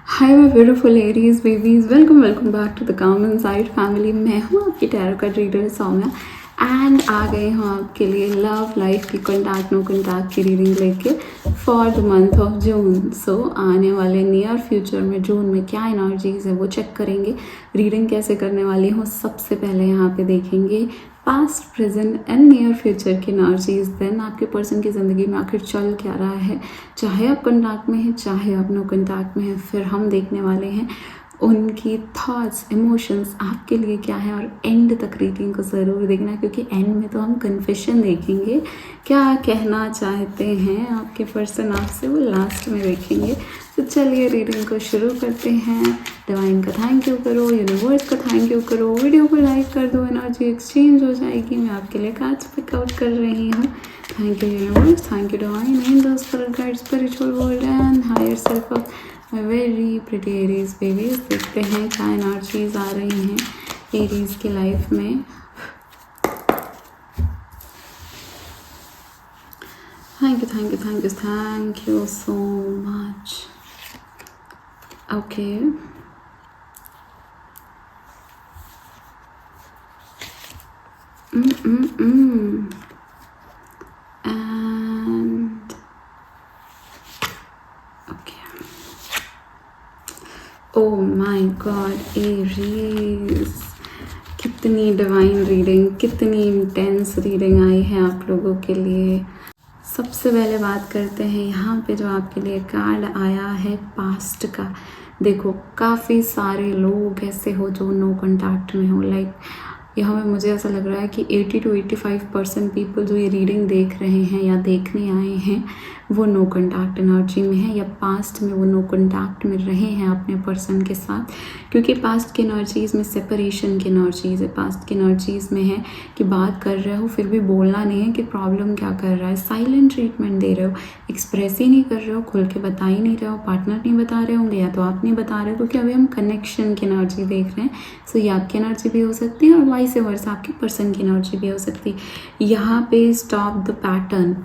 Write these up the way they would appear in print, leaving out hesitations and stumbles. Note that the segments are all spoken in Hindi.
Hi my beautiful Aries babies, welcome back to the calm inside family. मैं हूँ आपकी tarot card reader Saumya and आ गए हूँ आपके लिए लव लाइफ की कॉन्टैक्ट नो कॉन्टैक्ट की रीडिंग लेके for the month of June. So आने वाले नियर फ्यूचर में जून में क्या एनर्जीज है वो चेक करेंगे। रीडिंग कैसे करने वाली हूँ, सबसे पहले यहाँ पे देखेंगे past present and near future की एनर्जीज। देन आपके पर्सन की ज़िंदगी में आखिर चल क्या रहा है, चाहे आप कॉन्टैक्ट में हैं चाहे आप नो कॉन्टैक्ट में हैं। फिर हम देखने वाले हैं उनकी थॉट्स इमोशंस आपके लिए क्या है, और एंड तक रीडिंग को ज़रूर देखना क्योंकि एंड में तो हम कन्फेशन देखेंगे, क्या कहना चाहते हैं आपके पर्सन आपसे, वो लास्ट में देखेंगे। तो चलिए रीडिंग को शुरू करते हैं। डिवाइन का थैंक यू करो, यूनिवर्स का थैंक यू करो, वीडियो को लाइक कर दो, एनर्जी एक्सचेंज हो जाएगी। मैं आपके लिए कार्ड्स पिक आउट कर रही हूँ। Thank you universe, thank you divine, angels, spirit guide, spiritual world and higher self of my very pretty Aries babies. देखते हैं क्या एनर्जीज आ रही हैं एरीज की लाइफ में। Thank you so much. Okay, and okay, oh my god Aries, कितनी डिवाइन रीडिंग, कितनी इंटेंस रीडिंग आई है आप लोगों के लिए। सबसे पहले बात करते हैं यहाँ पे जो आपके लिए कार्ड आया है पास्ट का। देखो, काफ़ी सारे लोग ऐसे हो जो नो कॉन्टैक्ट में हो। लाइक यहाँ पे मुझे ऐसा लग रहा है कि 80 to 85% पीपल जो ये रीडिंग देख रहे हैं या देखने आए हैं वो नो कॉन्टैक्ट एनर्जी में है, या पास्ट में वो नो कॉन्टैक्ट में रहे हैं अपने पर्सन के साथ। क्योंकि पास्ट की एनर्जीज़ में सेपरेशन की एनर्जीज़ है, पास्ट की एनर्जीज़ में है कि बात कर रहे हो फिर भी बोलना नहीं है कि प्रॉब्लम क्या कर रहा है, साइलेंट ट्रीटमेंट दे रहे हो, एक्सप्रेस ही नहीं कर रहे हो, खुल के बता ही नहीं रहे हो, पार्टनर नहीं बता रहे होंगे या तो आप नहीं बता रहे हो, क्योंकि अभी हम कनेक्शन की एनर्जी देख रहे हैं। सो ये आपकी एनर्जी भी हो सकती है और वाइस वर्सा आपके पर्सन की एनर्जी भी हो सकती है। यहाँ पे स्टॉप द पैटर्न।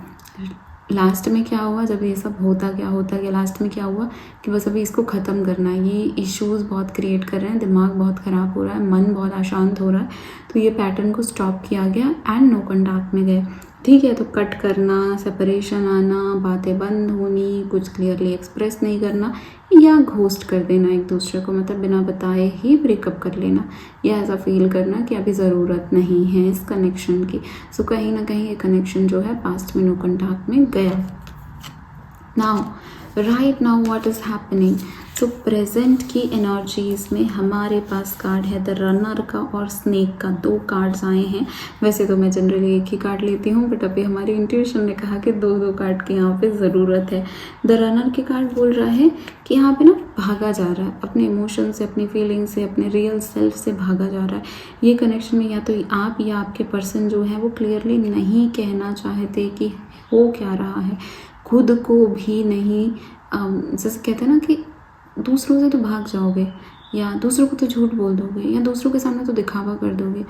लास्ट में क्या हुआ, जब ये सब होता गया लास्ट में क्या हुआ कि बस अभी इसको ख़त्म करना है। ये इश्यूज़ बहुत क्रिएट कर रहे हैं, दिमाग बहुत ख़राब हो रहा है, मन बहुत अशांत हो रहा है, तो ये पैटर्न को स्टॉप किया गया एंड नो कॉन्टैक्ट में गए। ठीक है, तो कट करना, सेपरेशन आना, बातें बंद होनी, कुछ क्लियरली एक्सप्रेस नहीं करना या घोस्ट कर देना एक दूसरे को, मतलब बिना बताए ही ब्रेकअप कर लेना, या ऐसा फील करना कि अभी ज़रूरत नहीं है इस कनेक्शन की। सो कहीं ना कहीं ये कनेक्शन जो है पास्ट में नो कॉन्टैक्ट में गया। Now right now what is happening. तो प्रेजेंट की एनर्जीज़ में हमारे पास कार्ड है द रनर का और स्नेक का। दो कार्ड्स आए हैं। वैसे तो मैं जनरली एक ही कार्ड लेती हूँ, बट अभी हमारी इंट्यूशन ने कहा कि दो कार्ड की यहाँ पे ज़रूरत है। द रनर के कार्ड बोल रहा है कि यहाँ पे ना भागा जा रहा है, अपने इमोशन से, अपनी फीलिंग से, अपने रियल सेल्फ से भागा जा रहा है। ये कनेक्शन में या तो आप या आपके पर्सन जो है वो क्लियरली नहीं कहना चाहते कि हो क्या रहा है, खुद को भी नहीं। जैसे कहते हैं ना कि दूसरों से तो भाग जाओगे या दूसरों को तो झूठ बोल दोगे या दूसरों के सामने तो दिखावा कर दोगे,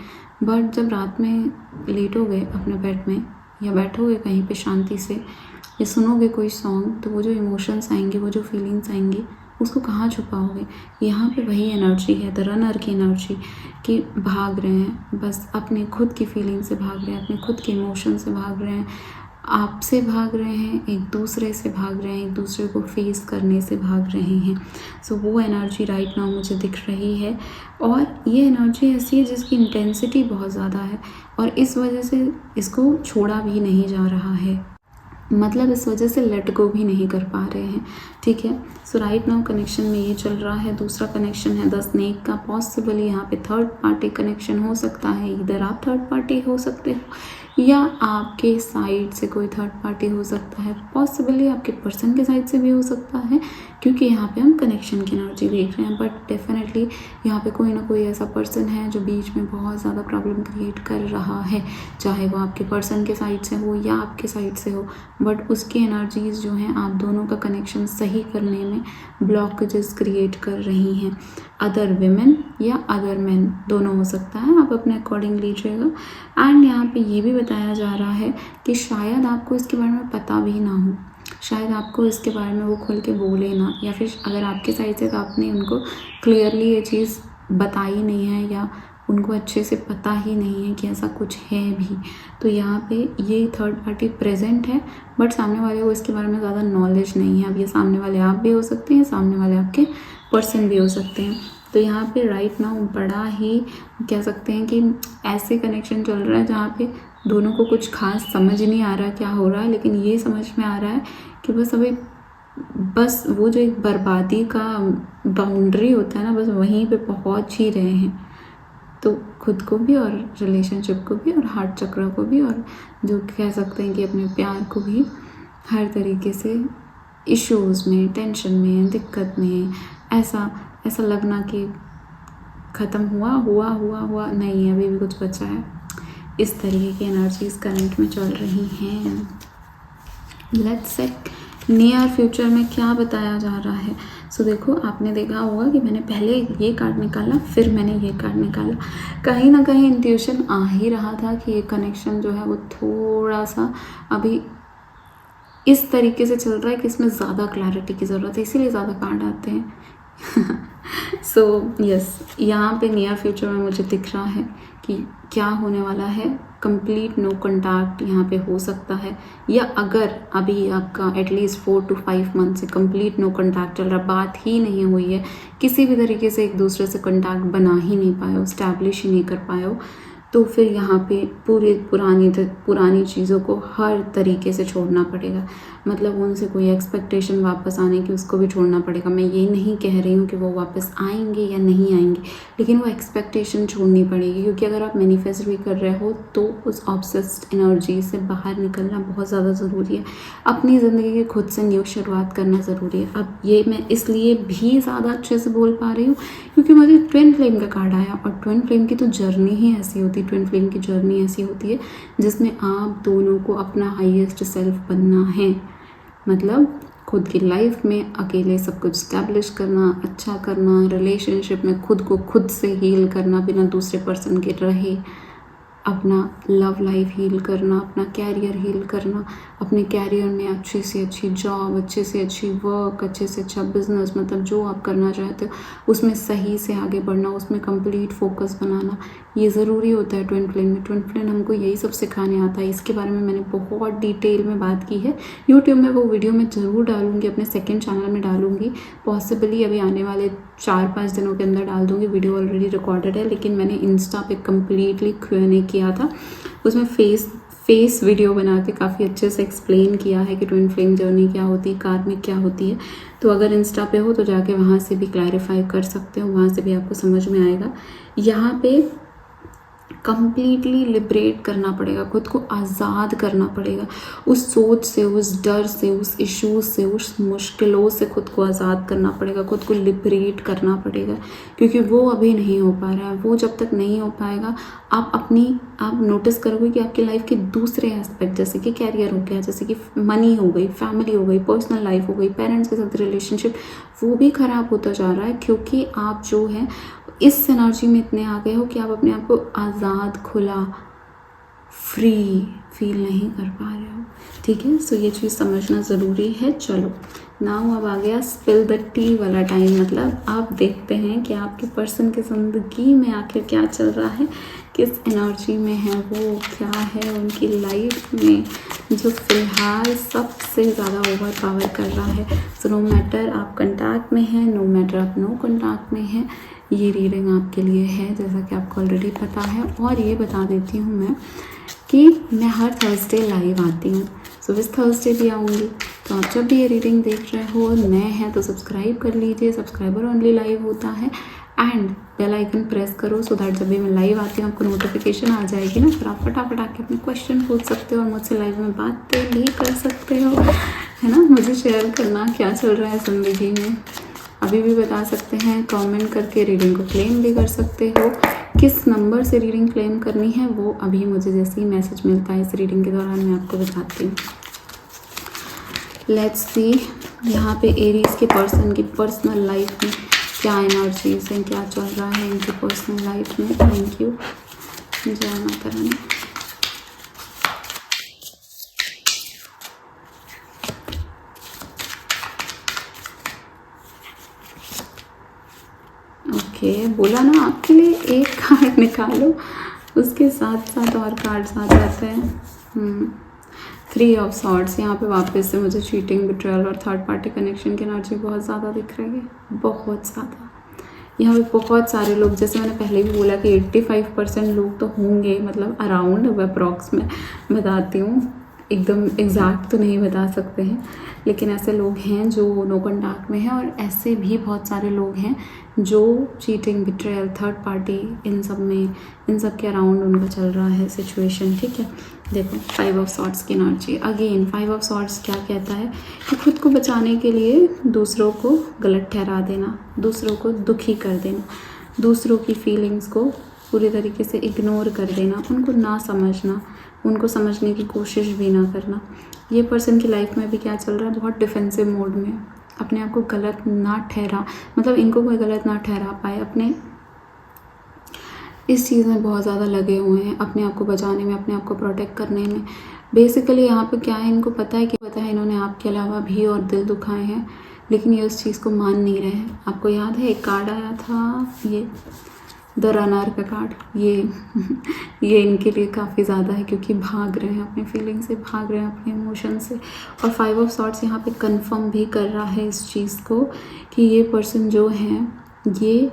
बट जब रात में लेटोगे अपने बेड में या बैठोगे कहीं पे शांति से या सुनोगे कोई सॉन्ग, तो वो जो इमोशंस आएंगे, वो जो फीलिंग्स आएंगी, उसको कहाँ छुपाओगे। यहाँ पे वही एनर्जी है द रनर की एनर्जी कि भाग रहे हैं, बस अपने खुद की फीलिंग से भाग रहे हैं, अपने खुद के इमोशन से भाग रहे हैं, आपसे भाग रहे हैं, एक दूसरे से भाग रहे हैं, एक दूसरे को फेस करने से भाग रहे हैं। सो वो एनर्जी राइट नाउ मुझे दिख रही है, और ये एनर्जी ऐसी है जिसकी इंटेंसिटी बहुत ज़्यादा है और इस वजह से इसको छोड़ा भी नहीं जा रहा है, मतलब इस वजह से लेट गो भी नहीं कर पा रहे हैं। ठीक है, सो राइट नाउ कनेक्शन में ये चल रहा है। दूसरा कनेक्शन है द स्नेक का। पॉसिबली यहाँ पे थर्ड पार्टी कनेक्शन हो सकता है, इधर आप थर्ड पार्टी हो सकते हो या आपके साइड से कोई थर्ड पार्टी हो सकता है, पॉसिबली आपके पर्सन के साइड से भी हो सकता है, क्योंकि यहाँ पे हम कनेक्शन की एनर्जी देख रहे हैं। बट डेफिनेटली यहाँ पे कोई ना कोई ऐसा पर्सन है जो बीच में बहुत ज़्यादा प्रॉब्लम क्रिएट कर रहा है, चाहे वो आपके पर्सन के साइड से हो या आपके साइड से हो, बट उसकी एनर्जीज़ जो हैं आप दोनों का कनेक्शन सही करने में ब्लॉकेजेस क्रिएट कर रही हैं। अदर विमेन या अदर मैन दोनों हो सकता है, आप अपने अकॉर्डिंग लीजिएगा। एंड यहाँ पे ये भी बताया जा रहा है कि शायद आपको इसके बारे में पता भी ना हो, शायद आपको इसके बारे में वो खुल के बोले ना, या फिर अगर आपके साइड से तो आपने उनको क्लियरली ये चीज़ बताई नहीं है, या उनको अच्छे से पता ही नहीं है कि ऐसा कुछ है भी। तो यहाँ पे ये थर्ड पार्टी प्रेजेंट है, बट सामने वाले को इसके बारे में ज़्यादा नॉलेज नहीं है। अब ये सामने वाले आप भी हो सकते हैं, सामने वाले आपके पर्सन भी हो सकते हैं। तो यहाँ पे राइट नाउ बड़ा ही कह सकते हैं कि ऐसे कनेक्शन चल रहा है जहाँ पे दोनों को कुछ खास समझ नहीं आ रहा क्या हो रहा है, लेकिन ये समझ में आ रहा है कि बस वो जो एक बर्बादी का बाउंड्री होता है ना, बस वहीं पे पहुंच ही रहे हैं। तो खुद को भी और रिलेशनशिप को भी और हार्ट चक्र को भी, और जो कह सकते हैं कि अपने प्यार को भी, हर तरीके से इश्यूज़ में, टेंशन में, दिक्कत में ऐसा लगना कि ख़त्म हुआ नहीं, अभी भी कुछ बचा है। इस तरीके की एनर्जीज करंट में चल रही हैं। लेट्स चेक नियर फ्यूचर में क्या बताया जा रहा है। सो देखो, आपने देखा होगा कि मैंने पहले ये कार्ड निकाला, फिर मैंने ये कार्ड निकाला। कहीं ना कहीं इंट्यूशन आ ही रहा था कि ये कनेक्शन जो है वो थोड़ा सा अभी इस तरीके से चल रहा है कि इसमें ज़्यादा क्लैरिटी की ज़रूरत है, इसीलिए ज़्यादा कार्ड आते हैं। सो यस, यहाँ पे नियर फ्यूचर में मुझे दिख रहा है कि क्या होने वाला है। कंप्लीट नो कॉन्टैक्ट यहाँ पे हो सकता है, या अगर अभी आपका एटलीस्ट 4 to 5 मंथ से कंप्लीट नो कॉन्टैक्ट चल रहा, बात ही नहीं हुई है, किसी भी तरीके से एक दूसरे से कॉन्टैक्ट बना ही नहीं पाए हो, स्टैब्लिश ही नहीं कर पाए हो, तो फिर यहाँ पे पुरानी चीज़ों को हर तरीके से छोड़ना पड़ेगा। मतलब उनसे कोई एक्सपेक्टेशन वापस आने की, उसको भी छोड़ना पड़ेगा। मैं ये नहीं कह रही हूँ कि वो वापस आएंगे या नहीं आएंगे, लेकिन वो एक्सपेक्टेशन छोड़नी पड़ेगी, क्योंकि अगर आप मैनिफेस्ट भी कर रहे हो तो उस ऑब्सेस्ड एनर्जी से बाहर निकलना बहुत ज़्यादा ज़रूरी है। अपनी ज़िंदगी की खुद से न्यू शुरुआत करना ज़रूरी है। अब ये मैं इसलिए भी ज़्यादा अच्छे से बोल पा रही हूँ क्योंकि मुझे ट्विन फ्लेम का कार्ड आया, और ट्विन फ्लेम की तो जर्नी ही ऐसी होती है, ट्विन फ्लेम की जर्नी ऐसी होती है जिसमें आप दोनों को अपना हाईएस्ट सेल्फ बनना है। मतलब खुद की लाइफ में अकेले सब कुछ स्टैब्लिश करना, अच्छा करना, रिलेशनशिप में खुद को खुद से हील करना बिना दूसरे पर्सन के रहे, अपना लव लाइफ हील करना, अपना कैरियर हील करना, अपने कैरियर में अच्छी से अच्छी जॉब, अच्छे से अच्छी वर्क, अच्छे से अच्छा बिजनेस, मतलब जो आप करना चाहते हो उसमें सही से आगे बढ़ना, उसमें कंप्लीट फोकस बनाना, ये ज़रूरी होता है ट्विन फ्लेम में। ट्विन फ्लेम हमको यही सब सिखाने आता है। इसके बारे में मैंने बहुत डिटेल में बात की है यूट्यूब में, वो वीडियो मैं ज़रूर डालूंगी, अपने सेकेंड चैनल में डालूंगी, पॉसिबली अभी आने वाले 4-5 दिनों के अंदर डाल दूंगी। वीडियो ऑलरेडी रिकॉर्डेड है, लेकिन मैंने इंस्टा पे कम्प्लीटली Q&A किया था, उसमें फेस वीडियो बना के काफ़ी अच्छे से एक्सप्लेन किया है कि ट्विन फ्लेम जर्नी क्या होती है, कार्मिक क्या होती है। तो अगर इंस्टा पे हो तो जाके वहाँ से भी क्लैरिफाई कर सकते हो, वहाँ से भी आपको समझ में आएगा। यहाँ पे कंप्लीटली लिबरेट करना पड़ेगा, खुद को आज़ाद करना पड़ेगा उस सोच से, उस डर से, उस इश्यूज से, उस मुश्किलों से खुद को आज़ाद करना पड़ेगा, खुद को लिबरेट करना पड़ेगा, क्योंकि वो अभी नहीं हो पा रहा है। वो जब तक नहीं हो पाएगा आप नोटिस करोगे कि आपकी लाइफ के दूसरे एस्पेक्ट, जैसे कि कैरियर हो गया, जैसे कि मनी हो गई, फैमिली हो गई, पर्सनल लाइफ हो गई, पेरेंट्स के साथ रिलेशनशिप, वो भी ख़राब होता जा रहा है, क्योंकि आप जो है इस एनर्जी में इतने आ गए हो कि आप अपने आप को आज़ाद, खुला, फ्री फील नहीं कर पा रहे हो। ठीक है, सो ये चीज़ समझना ज़रूरी है। चलो नाउ अब आ गया स्पिल द टी वाला टाइम। मतलब आप देखते हैं कि आपके पर्सन की ज़िंदगी में आखिर क्या चल रहा है, किस एनर्जी में है वो, क्या है उनकी लाइफ में जो फ़िलहाल सबसे ज़्यादा ओवर पावर कर रहा है। सो नो मैटर आप कॉन्टैक्ट में हैं, नो मैटर आप नो कॉन्टैक्ट में हैं, ये रीडिंग आपके लिए है, जैसा कि आपको ऑलरेडी पता है। और ये बता देती हूँ मैं कि मैं हर थर्सडे लाइव आती हूँ, सो इस थर्सडे भी आऊँगी। तो आप जब भी ये रीडिंग देख रहे हो, नए हैं तो सब्सक्राइब कर लीजिए, सब्सक्राइबर ओनली लाइव होता है, एंड बेल आइकन प्रेस करो सो दैट जब भी मैं लाइव आती हूँ आपको नोटिफिकेशन आ जाएगी ना, फिर आप फटाफट आके अपने क्वेश्चन पूछ सकते हो और मुझसे लाइव में बातें भी कर सकते हो, है ना। मुझे शेयर करना क्या चल रहा है ज़िंदगी में अभी भी बता सकते हैं, कमेंट करके रीडिंग को क्लेम भी कर सकते हो। किस नंबर से रीडिंग क्लेम करनी है वो अभी मुझे जैसे ही मैसेज मिलता है इस रीडिंग के दौरान मैं आपको बताती हूँ। लेट्स सी यहाँ पे एरीज के पर्सन की पर्सनल लाइफ में क्या एनर्जीज हैं, क्या चल रहा है इनकी पर्सनल लाइफ में। थैंक यू, जय माता रानी। ओके, बोला ना आपके लिए एक कार्ड निकालो, उसके साथ साथ और कार्ड्स आ जाते हैं। 3 ऑफ सॉर्ड्स, यहाँ पे वापस से मुझे चीटिंग, बिट्रेयल और थर्ड पार्टी कनेक्शन की एनर्जी बहुत ज़्यादा दिख रही है, बहुत ज़्यादा। यहाँ पे बहुत सारे लोग, जैसे मैंने पहले भी बोला कि 85% लोग तो होंगे, मतलब अराउंड अप्रॉक्स में बताती हूँ, एकदम एग्जैक्ट तो नहीं बता सकते हैं, लेकिन ऐसे लोग हैं जो नो कॉन्टैक्ट में हैं, और ऐसे भी बहुत सारे लोग हैं जो चीटिंग, बिट्रेयल, थर्ड पार्टी, इन सब में, इन सब के अराउंड उनका चल रहा है सिचुएशन। ठीक है, देखो 5 ऑफ सॉर्ड्स की एनर्जी अगेन। 5 ऑफ सॉर्ड्स क्या कहता है कि खुद को बचाने के लिए दूसरों को गलत ठहरा देना, दूसरों को दुखी कर देना, दूसरों की फीलिंग्स को पूरी तरीके से इग्नोर कर देना, उनको ना समझना, उनको समझने की कोशिश भी ना करना। ये पर्सन की लाइफ में भी क्या चल रहा है, बहुत डिफेंसिव मोड में, अपने आप को गलत ना ठहरा, मतलब इनको कोई गलत ना ठहरा पाए, अपने इस चीज़ में बहुत ज़्यादा लगे हुए हैं, अपने आप को बचाने में, अपने आप को प्रोटेक्ट करने में। बेसिकली यहाँ पे क्या है, इनको पता है इन्होंने आपके अलावा भी और दिल दुखाए हैं, लेकिन ये उस चीज़ को मान नहीं रहे हैं। आपको याद है एक कार्ड आया था, ये द रनर का कार्ड, ये इनके लिए काफ़ी ज़्यादा है, क्योंकि भाग रहे हैं अपने फीलिंग से, भाग रहे हैं अपने इमोशन से। और 5 ऑफ सॉर्ड्स यहाँ पे कंफर्म भी कर रहा है इस चीज़ को कि ये पर्सन जो है, ये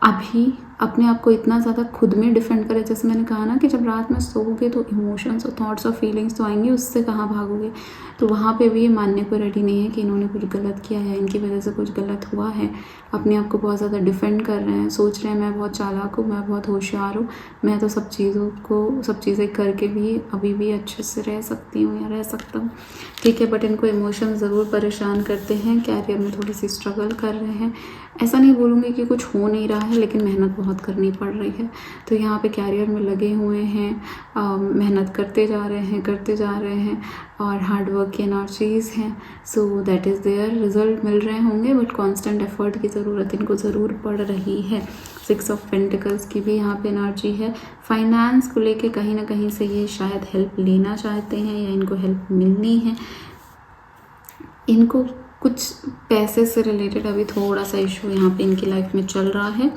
अभी अपने आप को इतना ज़्यादा खुद में डिफेंड करे। जैसे मैंने कहा ना कि जब रात में सोओगे तो इमोशंस और थॉट्स और फीलिंग्स तो आएंगी, उससे कहाँ भागोगे। तो वहाँ पे भी ये मानने को रेडी नहीं है कि इन्होंने कुछ गलत किया है, इनकी वजह से कुछ गलत हुआ है। अपने आप को बहुत ज़्यादा डिफेंड कर रहे हैं, सोच रहे हैं मैं बहुत चालाक हूँ, मैं बहुत होशियार हूँ, मैं तो सब चीज़ें करके भी अभी भी अच्छे से रह सकती हूँ या रह सकता हूँ। ठीक है, बट इनको इमोशन ज़रूर परेशान करते हैं, कैरियर में थोड़ी सी स्ट्रगल कर रहे हैं। ऐसा नहीं बोलूँगी कि कुछ हो नहीं रहा है, लेकिन मेहनत बहुत करनी पड़ रही है। तो यहाँ पे कैरियर में लगे हुए हैं, मेहनत करते जा रहे हैं और हार्ड वर्क की एनर्जीज़ हैं। So that is there, result मिल रहे होंगे, बट कांस्टेंट एफर्ट की ज़रूरत इनको ज़रूर पड़ रही है। 6 ऑफ पेंटिकल्स की भी यहाँ पे एनर्जी है। फाइनेंस को लेके कहीं ना कहीं से ये शायद हेल्प लेना चाहते हैं या इनको हेल्प मिलनी है। इनको कुछ पैसे से रिलेटेड अभी थोड़ा सा इशू यहाँ पे इनकी लाइफ में चल रहा है,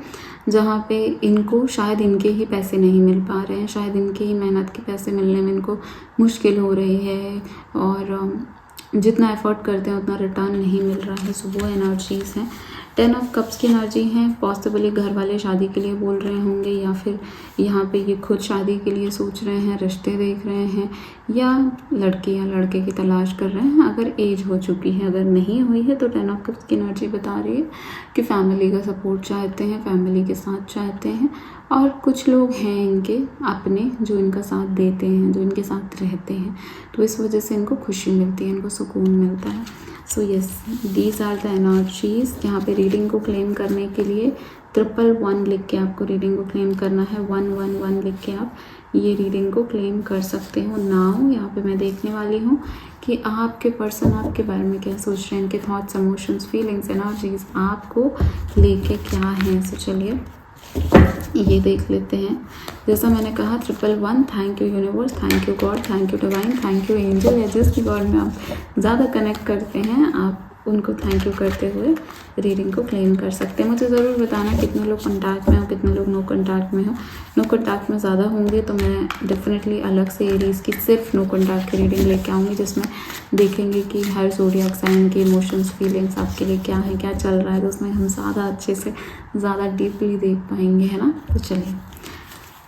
जहाँ पे इनको शायद इनके ही पैसे नहीं मिल पा रहे हैं, शायद इनके ही मेहनत के पैसे मिलने में इनको मुश्किल हो रही है, और जितना एफर्ट करते हैं उतना रिटर्न नहीं मिल रहा है। सो वो एनर्जीज़ हैं। 10 ऑफ कप्स की एनर्जी है। पॉसिबली घर वाले शादी के लिए बोल रहे होंगे, या फिर यहाँ पे ये खुद शादी के लिए सोच रहे हैं, रिश्ते देख रहे हैं, या लड़की या लड़के की तलाश कर रहे हैं। अगर एज हो चुकी है, अगर नहीं हुई है, तो 10 ऑफ कप्स की एनर्जी बता रही है कि फैमिली का सपोर्ट चाहते हैं, फैमिली के साथ चाहते हैं, और कुछ लोग हैं इनके अपने जो इनका साथ देते हैं, जो इनके साथ रहते हैं, तो इस वजह से इनको खुशी मिलती है, इनको सुकून मिलता है। So yes, these are the energies. यहाँ पे रीडिंग को क्लेम करने के लिए 111 लिख के आपको रीडिंग को क्लेम करना है। 111 लिख के आप ये रीडिंग को क्लेम कर सकते हो। नाउ यहाँ पे मैं देखने वाली हूँ कि आपके पर्सन आपके बारे में क्या सोच रहे हैं, इनके थॉट्स, इमोशंस, फीलिंग्स, एनर्जीज आपको लेके क्या हैं। सो चलिए ये देख लेते हैं। जैसा मैंने कहा 111, thank you universe, thank you God, thank you divine, thank you angel, या जिस भी गॉड में आप ज़्यादा कनेक्ट करते हैं, आप उनको थैंक यू करते हुए रीडिंग को क्लेम कर सकते हैं। मुझे ज़रूर बताना कितने लोग कॉन्टैक्ट में हो, कितने लोग नो कॉन्टैक्ट में हो। नो कॉन्टैक्ट में ज़्यादा होंगे तो मैं डेफिनेटली अलग से एरीज़ की सिर्फ नो कॉन्टैक्ट की रीडिंग लेके आऊँगी, जिसमें देखेंगे कि हर ज़ोडिएक साइन की इमोशंस, फीलिंग्स आपके लिए क्या है, क्या चल रहा है, तो उसमें हम ज़्यादा अच्छे से, ज़्यादा डीपली देख पाएंगे, है ना। तो चलिए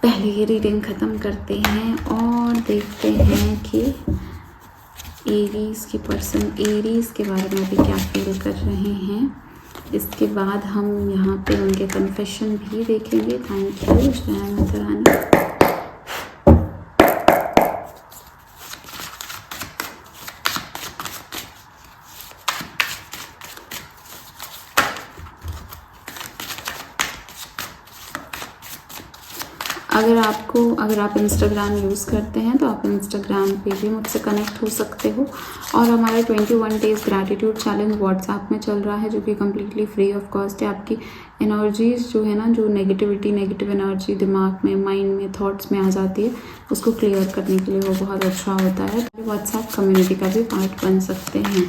पहले ये रीडिंग ख़त्म करते हैं और देखते हैं कि एरीज़ के पर्सन एरीज़ के बारे में अभी क्या फील कर रहे हैं। इसके बाद हम यहाँ पे उनके कन्फेशन भी देखेंगे। थैंक यू जय माता रानी। अगर आप इंस्टाग्राम यूज़ करते हैं तो आप इंस्टाग्राम पे भी मुझसे कनेक्ट हो सकते हो। और हमारा 21 डेज़ ग्रैटिट्यूड चैलेंज व्हाट्सएप में चल रहा है, जो कि कम्प्लीटली फ्री ऑफ कॉस्ट है। आपकी एनर्जीज़ जो है ना, जो नेगेटिव एनर्जी दिमाग में, माइंड में, थॉट्स में आ जाती है, उसको क्लियर करने के लिए वो बहुत अच्छा होता है। व्हाट्सएप कम्युनिटी का भी पार्ट बन सकते हैं।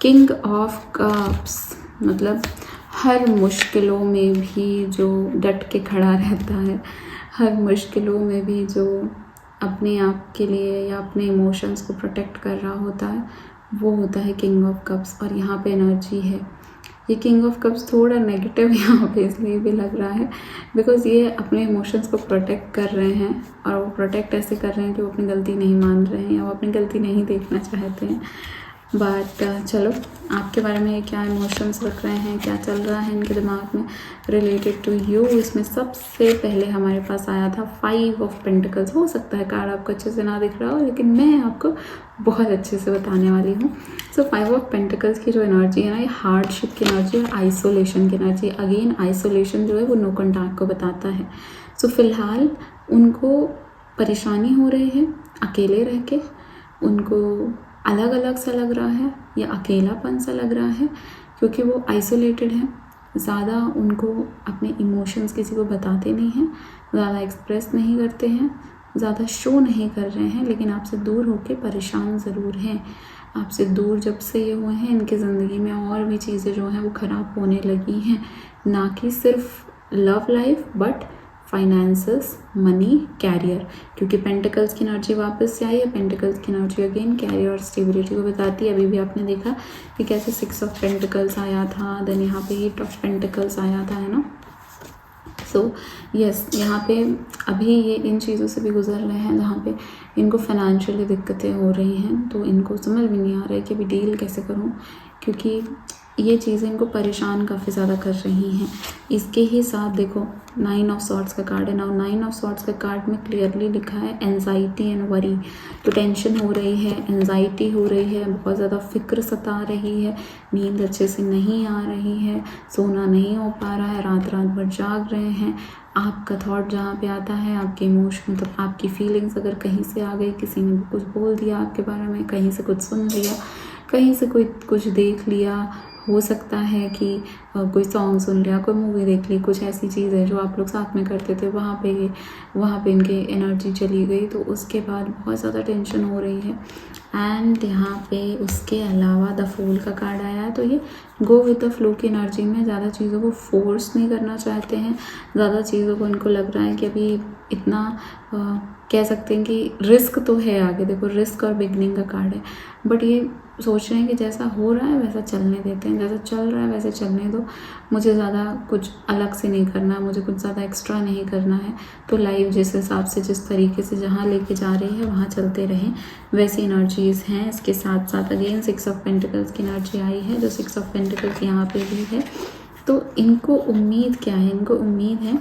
किंग ऑफ कप्स मतलब हर मुश्किलों में भी जो डट के खड़ा रहता है, हर मुश्किलों में भी जो अपने आप के लिए या अपने इमोशंस को प्रोटेक्ट कर रहा होता है, वो होता है किंग ऑफ कप्स। और यहाँ पे एनर्जी है, ये किंग ऑफ कप्स थोड़ा नेगेटिव यहाँ पे इसलिए भी लग रहा है बिकॉज ये अपने इमोशंस को प्रोटेक्ट कर रहे हैं, और वो प्रोटेक्ट ऐसे कर रहे हैं कि वो अपनी गलती नहीं मान रहे हैं या वो अपनी गलती नहीं देखना चाहते हैं। बट चलो, आपके बारे में क्या इमोशंस रख रहे हैं, क्या चल रहा है इनके दिमाग में रिलेटेड टू यू। इसमें सबसे पहले हमारे पास आया था 5 ऑफ पेंटिकल्स। हो सकता है कार्ड आपको अच्छे से ना दिख रहा हो, लेकिन मैं आपको बहुत अच्छे से बताने वाली हूँ। सो 5 ऑफ पेंटिकल्स की जो एनर्जी है ना, ये हार्डशिप की एनर्जी और आइसोलेशन की एनर्जी। अगेन आइसोलेशन जो है वो नो कॉन्टैक्ट को बताता है। सो फिलहाल उनको परेशानी हो रही है अकेले रह के, उनको अलग अलग सा लग रहा है या अकेलापन सा लग रहा है क्योंकि वो आइसोलेटेड हैं। ज़्यादा उनको अपने इमोशंस किसी को बताते नहीं हैं, ज़्यादा एक्सप्रेस नहीं करते हैं, ज़्यादा शो नहीं कर रहे हैं, लेकिन आपसे दूर होके परेशान ज़रूर हैं। आपसे दूर जब से ये हुए हैं, इनकी ज़िंदगी में और भी चीज़ें जो हैं वो ख़राब होने लगी हैं, ना कि सिर्फ love life but finances, money, career. क्योंकि पेंटिकल्स की एनर्जी वापस से आई है। पेंटिकल्स की एनर्जी अगेन कैरियर और स्टेबिलिटी को बताती है। अभी भी आपने देखा कि कैसे 6 ऑफ पेंटिकल्स आया था, देन यहाँ पे 8 ऑफ पेंटिकल्स आया था, है ना। सो यस, यहाँ पे अभी ये इन चीज़ों से भी गुजर रहे हैं जहाँ पे इनको फाइनेंशियली दिक्कतें हो रही हैं, तो इनको समझ में नहीं आ रहा है कि अभी डील कैसे करूँ, क्योंकि ये चीज़ें इनको परेशान काफ़ी ज़्यादा कर रही हैं। इसके ही साथ देखो 9 ऑफ सॉर्ड्स का कार्ड है ना। 9 ऑफ सॉर्ड्स का कार्ड में क्लियरली लिखा है एंजाइटी एंड वरी। तो टेंशन हो रही है, एंजाइटी हो रही है, बहुत ज़्यादा फिक्र सता रही है, नींद अच्छे से नहीं आ रही है, सोना नहीं हो पा रहा है, रात रात भर जाग रहे हैं। आपका थॉट जहाँ पे आता है, आपके इमोशन मतलब आपकी फीलिंग्स अगर कहीं से आ गई, किसी ने कुछ बोल दिया आपके बारे में, कहीं से कुछ सुन लिया, कहीं से कोई कुछ देख लिया, हो सकता है कि कोई सॉन्ग सुन लिया, कोई मूवी देख ली, कुछ ऐसी चीज़ है जो आप लोग साथ में करते थे, वहाँ पे इनकी एनर्जी चली गई, तो उसके बाद बहुत ज़्यादा टेंशन हो रही है। एंड यहाँ पे उसके अलावा द फूल का कार्ड आया है, तो ये गो विद द फ्लो की एनर्जी में ज़्यादा चीज़ों को फोर्स नहीं करना चाहते हैं। ज़्यादा चीज़ों को इनको लग रहा है कि अभी इतना कह सकते हैं कि रिस्क तो है आगे। देखो रिस्क और बिगनिंग का कार्ड है, बट ये सोच रहे हैं कि जैसा हो रहा है वैसा चलने देते हैं, जैसा चल रहा है वैसे चलने दो, मुझे ज़्यादा कुछ अलग से नहीं करना है, मुझे कुछ ज़्यादा एक्स्ट्रा नहीं करना है। तो लाइफ जिस हिसाब से, जिस तरीके से जहाँ लेके जा रही है वहाँ चलते रहें, वैसी एनर्जीज़ हैं। इसके साथ साथ अगेन 6 ऑफ पेंटिकल्स की एनर्जी आई है, जो 6 ऑफ पेंटिकल्स यहाँ पे भी है। तो इनको उम्मीद क्या है, इनको उम्मीद है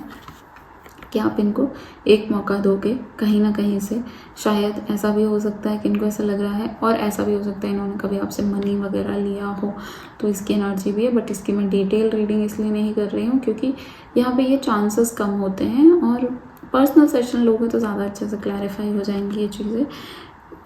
कि आप इनको एक मौका दोगे कहीं ना कहीं से। शायद ऐसा भी हो सकता है कि इनको ऐसा लग रहा है, और ऐसा भी हो सकता है इन्होंने कभी आपसे मनी वगैरह लिया हो, तो इसकी एनर्जी भी है। बट इसकी मैं डिटेल रीडिंग इसलिए नहीं कर रही हूँ क्योंकि यहाँ पे ये चांसेस कम होते हैं, और पर्सनल सेशन लोगे तो ज़्यादा अच्छे से क्लैरिफाई हो जाएंगी ये चीज़ें।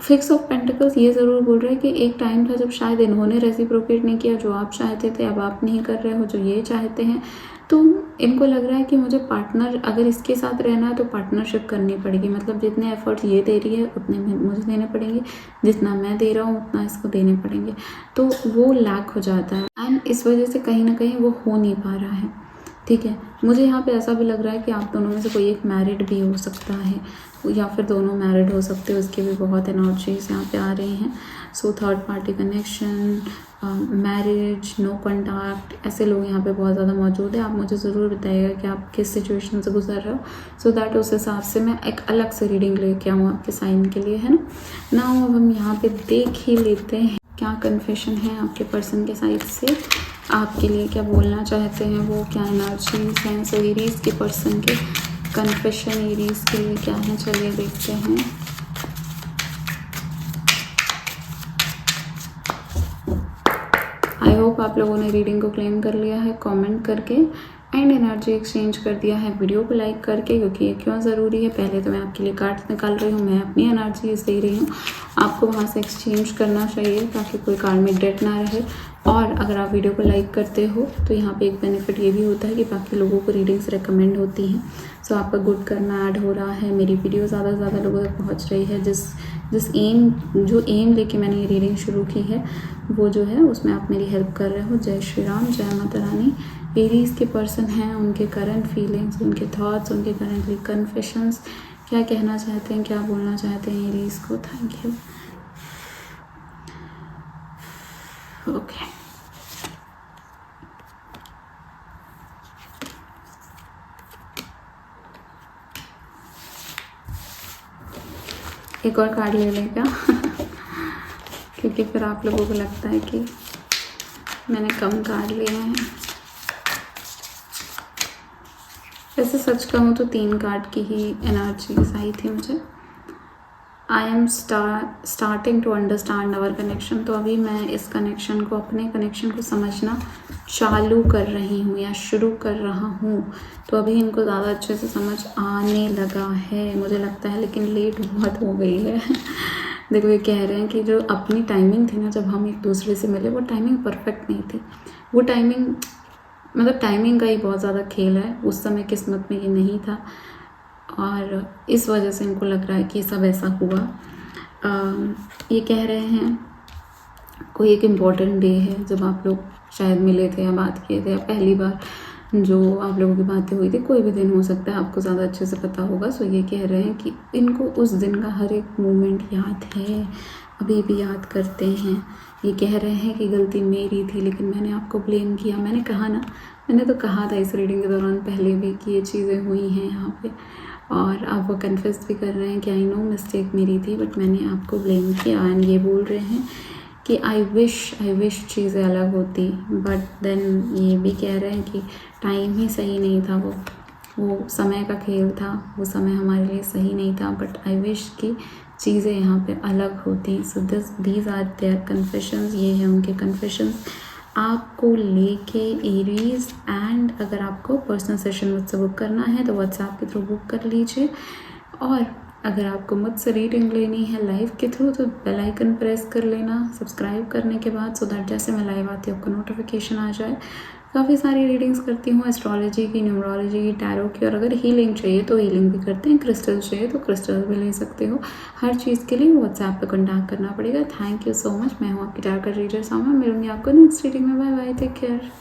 6 ऑफ पेंटिकल्स ये ज़रूर बोल रहे हैं कि एक टाइम था जब शायद इन्होंने रेसिप्रोकेट नहीं किया जो आप चाहते थे, अब आप नहीं कर रहे हो जो ये चाहते हैं। तो इनको लग रहा है कि मुझे पार्टनर, अगर इसके साथ रहना है तो पार्टनरशिप करनी पड़ेगी। मतलब जितने एफर्ट्स ये दे रही है उतने मुझे देने पड़ेंगे, जितना मैं दे रहा हूँ उतना इसको देने पड़ेंगे, तो वो लैक हो जाता है। एंड इस वजह से कहीं ना कहीं वो हो नहीं पा रहा है। ठीक है, मुझे यहाँ पे ऐसा भी लग रहा है कि आप दोनों में से कोई एक मैरिड भी हो सकता है, या फिर दोनों मैरिड हो सकते हो, उसके भी बहुत एनर्जीज यहाँ पे आ रही हैं। So third party connection, marriage, no contact, ऐसे लोग यहाँ पे बहुत ज़्यादा मौजूद है। आप मुझे ज़रूर बताइएगा कि आप किस सिचुएशन से गुजर रहे हो, सो दैट उस हिसाब से मैं एक अलग से रीडिंग लेके आऊँ आपके साइन के लिए, है ना। अब हम यहाँ पे देख ही लेते हैं क्या कन्फेशन है आपके पर्सन के साइड से, आपके लिए क्या बोलना चाहते हैं वो, क्या एनर्जीज हैं। सो एरीज के पर्सन के कन्फेशन एरीज के लिए क्या है, चलिए देखते हैं। आई होप आप लोगों ने रीडिंग को क्लेम कर लिया है कमेंट करके, एंड एनर्जी एक्सचेंज कर दिया है वीडियो को लाइक करके, क्योंकि ये क्यों ज़रूरी है। पहले तो मैं आपके लिए कार्ड्स निकाल रही हूँ, मैं अपनी एनर्जी दे रही हूँ, आपको वहाँ से एक्सचेंज करना चाहिए ताकि कोई कार्ड में डेट ना रहे। और अगर आप वीडियो को लाइक करते हो तो यहाँ पे एक बेनिफिट ये भी होता है कि बाकी लोगों को रीडिंग्स रिकमेंड होती हैं। सो आपका गुड कर्मा ऐड हो रहा है, मेरी वीडियो ज़्यादा से ज़्यादा लोगों तक पहुँच रही है। जो एम लेके मैंने ये रीडिंग शुरू की है वो जो है उसमें आप मेरी हेल्प कर रहे हो। जय श्री राम, जय माता रानी। एरीज़ के पर्सन हैं, उनके करंट फीलिंग्स, उनके थॉट्स, उनके करंटली कन्फेशंस, क्या कहना चाहते हैं, क्या बोलना चाहते हैं एरीज़ को। Thank you. ओके, एक और कार्ड ले लें क्या? क्योंकि फिर आप लोगों को लगता है कि मैंने कम कार्ड लिए हैं। वैसे सच कहूँ तो 3 कार्ड की ही एनर्जीज आई थी मुझे। I am starting to understand our connection. तो अभी मैं इस कनेक्शन को, अपने कनेक्शन को समझना चालू कर रही हूँ या शुरू कर रहा हूँ। तो अभी इनको ज़्यादा अच्छे से समझ आने लगा है मुझे लगता है, लेकिन लेट बहुत हो गई है। देखो ये कह रहे हैं कि जो अपनी टाइमिंग थी ना, जब हम एक दूसरे से मिले, वो टाइमिंग परफेक्ट नहीं थी। वो टाइमिंग मतलब टाइमिंग का ही बहुत ज़्यादा खेल है। उस समय किस्मत में ये नहीं था और इस वजह से इनको लग रहा है कि सब ऐसा हुआ। ये कह रहे हैं कोई एक इम्पॉर्टेंट डे है जब आप लोग शायद मिले थे या बात किए थे, या पहली बार जो आप लोगों की बातें हुई थी। कोई भी दिन हो सकता है, आपको ज़्यादा अच्छे से पता होगा। सो ये कह रहे हैं कि इनको उस दिन का हर एक मोमेंट याद है, अभी भी याद करते हैं। ये कह रहे हैं कि गलती मेरी थी लेकिन मैंने आपको ब्लेम किया। मैंने कहा ना, मैंने तो कहा था इस रीडिंग के दौरान पहले भी कि ये चीज़ें हुई हैं यहाँ पे, और आप वो कन्फेस भी कर रहे हैं कि आई नो मिस्टेक मेरी थी बट मैंने आपको ब्लेम किया। एंड ये बोल रहे हैं कि आई विश चीज़ें अलग होती, बट देन ये भी कह रहे हैं कि टाइम ही सही नहीं था। वो समय का खेल था, वो समय हमारे लिए सही नहीं था। बट आई विश कि चीज़ें यहाँ पे अलग होती। So these are their confessions. ये है उनके कन्फेशंस आपको लेके एरीज। एंड अगर आपको पर्सनल सेशन मुझसे बुक करना है तो व्हाट्सएप के थ्रू बुक कर लीजिए। और अगर आपको मुझसे रीडिंग लेनी है लाइव के थ्रू तो बेल आइकन प्रेस कर लेना सब्सक्राइब करने के बाद, सो दैट जैसे मैं लाइव आती हूँ आपको नोटिफिकेशन आ जाए। काफ़ी सारी रीडिंग्स करती हूँ, एस्ट्रोलॉजी की, न्यूमरोलॉजी की, टैरो की, और अगर हीलिंग चाहिए तो हीलिंग भी करते हैं, क्रिस्टल चाहिए तो क्रिस्टल भी ले सकते हो। हर चीज़ के लिए व्हाट्सएप पे कॉन्टैक्ट करना पड़ेगा। Thank you so much. मैं हूँ आपकी टैरो का रीडर सामा। मिलूंगी आपको नेक्स्ट रीडिंग में। Bye bye, take care.